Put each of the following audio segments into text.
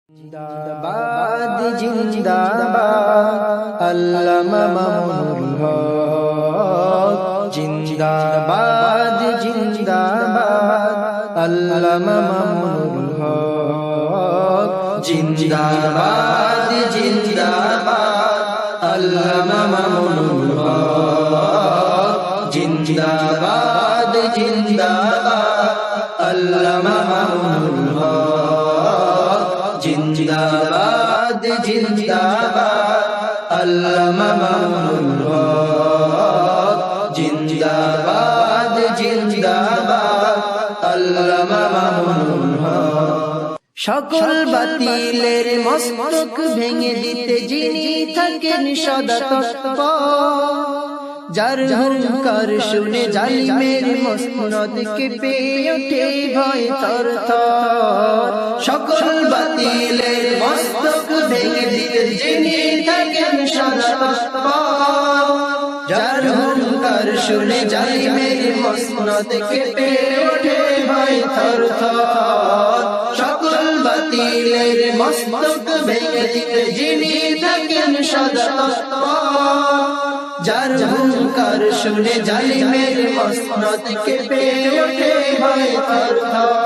জিন্দাবাদ জিন্দাবাদ আল্লামা মামুনুল হক জিন্দাবাদ জিন্দাবাদ আল্লামা মামুনুল হক জিন্দাবাদ জিন্দাবাদ আল্লামা মামুনুল হক জিন্দাবাদ জিন্দাবাদ আল্লামা মামুনুল হক জিন্দাবাদ জিন্দাবাদ আল্লামা মামুনুল হক জিন্দাবাদ জিন্দাবাদ আল্লামা মামুনুল হক। সকল বাতিলের মস্তক ভেঙে দিতে যিনি থাকেন সদা তৎপর, যার হুঙ্কার শুনে জালিমের মসনদ কেঁপে ওঠে ভয় থরথর। সকল বাতিলের মস্তক ভেঙে দিতে যিনি থাকেন সদা তৎপর, যার হুঙ্কার শুনে জালিমের মসনদ কেঁপে ওঠে ভয় থরথর। সকল বাতিলের মস্তক ভেঙে দিতে যিনি থাকেন সদা তৎপর, যার হুঙ্কার শুনে জালিমের মসনদ কেঁপে ওঠে ভয় থরথর।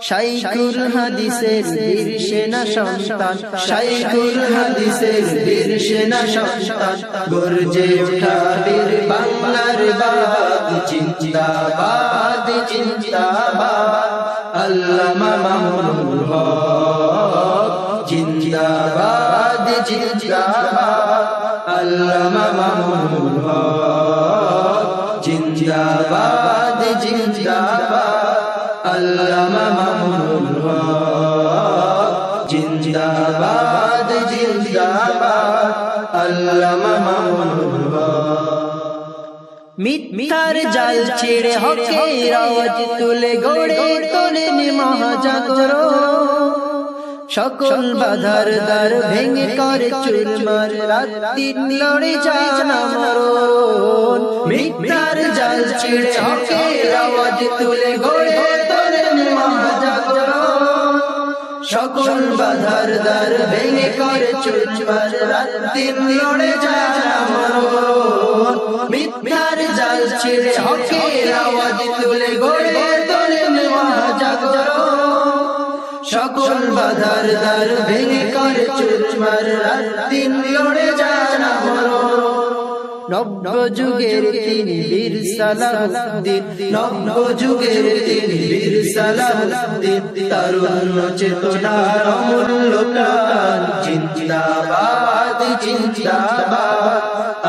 শাইখুল হাদিসের বীর সেনা সন্তান, শাইখুল হাদিসের বীর সেনা সন্তান, গর্জে ওঠা বীর বাংলার বাদ জিন্দাবাদ জিন্দাবাদ আল্লামা মামুনুল হক জিন্দাবাদ জিন্দাবাদ আল্লামা মামুনুল হক জিন্দাবাদ জিন্দাবাদ আল্লামা মামুনুল হক জিন্দাবাদ জিন্দাবাদ আল্লামা মামুনুল হক। মিথ্যার জাল ছেড়ে হকের আওয়াজ তুলে গড়ে তোলেন মহাজাগরণ, সকল বাধার দ্বার ভেঙে করে চুরমার, রাত দিন লড়ে যান মরণ। মিথ্যার জাল ছেড়ে হকের আওয়াজ তুলে গড়ে তোলেন মহাজাগরণ, সকল বাধার দ্বার ভেঙে করে চুরমার, রাত দিন লড়ে যান মরণ। মিথ্যার জাল ছেড়ে হকের আওয়াজ তুলে গড়ে তোলেন মহাজাগরণ, সকল বাধার দ্বার ভেঙে করে চুরমার, রাত দিন লড়ে যান মরণ। নব্য যুগের তিনি বীর সালাহুদ্দিন, নব্য যুগের তিনি বীর সালাহুদ্দিন, তরুণ চেতনার অমূল্য প্রাণ জিন্দাবাদ জিন্দাবাদ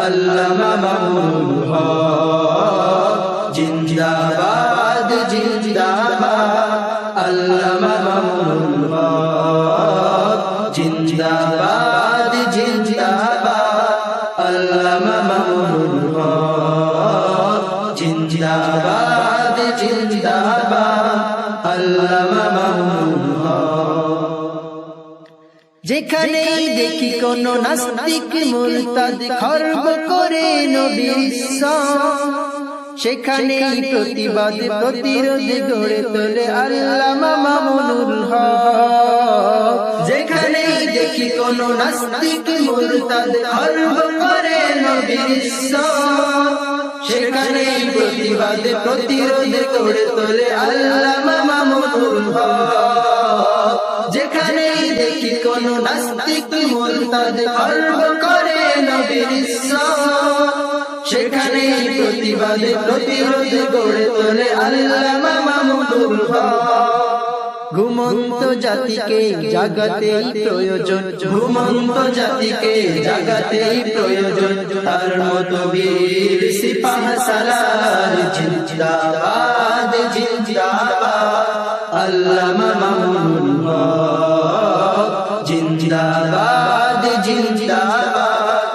আল্লামা মামুনুল হক জিন্দাবাদ জিন্দাবাদ আল্লামা মামুনুল হক জিন্দাবাদ জিন্দাবাদ আল্লামা মামুনুল হক জিন্দাবাদ জিন্দাবাদ আল্লামা মামুনুল হক। যেখানেই দেখি কোন নাস্তিক মুরতাদ খর্ব করে নবীর ইসলাম, সেখানেই প্রতিবাদ প্রতিরোধ গড়ে তোলে আল্লামা মামুনুল হক। যেখানেই দেখি কোন নাস্তিক মুরতাদ খর্ব করে নবীর ইসলাম, সেখানেই প্রতিবাদ প্রতিরোধ গড়ে তোলে আল্লামা মামুনুল হক। যেখানেই দেখি কোন নাস্তিক মুরতাদ খর্ব করে নবীর ইসলাম, সেখানেই প্রতিবাদ প্রতিরোধ গড়ে তোলে আল্লামা মামুনুল হক। ঘুমন্ত জাতিকে জাগাতেই প্রয়োজন, ঘুমন্ত জাতিকে জাগাতেই প্রয়োজন, তার মতো বীর সিপাহ সালার জিন্দাবাদ জিন্দাবাদ আল্লামা মামুনুল হক জিন্দাবাদ জিন্দাবাদ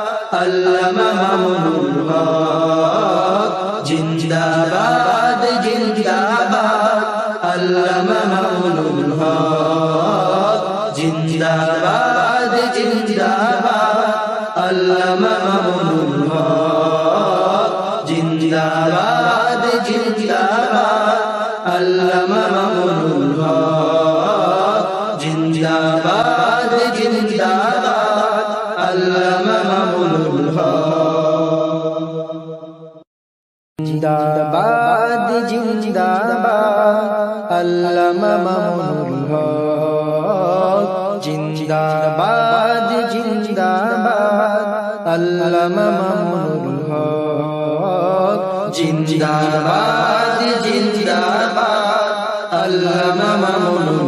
আল্লামা মামুনুল হক জিন্দাবাদ জিন্দাবাদ আল্লামা মামুনুল হক জিন্দাবাদ জিন্দাবাদ আল্লামা মামুনুল হক জিন্দাবাদ জিন্দাবাদ আল্লামা মামুনুল হক জিন্দাবাদ। জিন্দাবাদ জিন্দাবাদ আল্লামা মামুনুল হক জিন্দাবাদ জিন্দাবাদ আল্লামা মামুনুল হক জিন্দাবাদ জিন্দাবাদ আল্লামা মামুনুল হক জিন্দাবাদ জিন্দাবাদ আল্লামা মামুনুল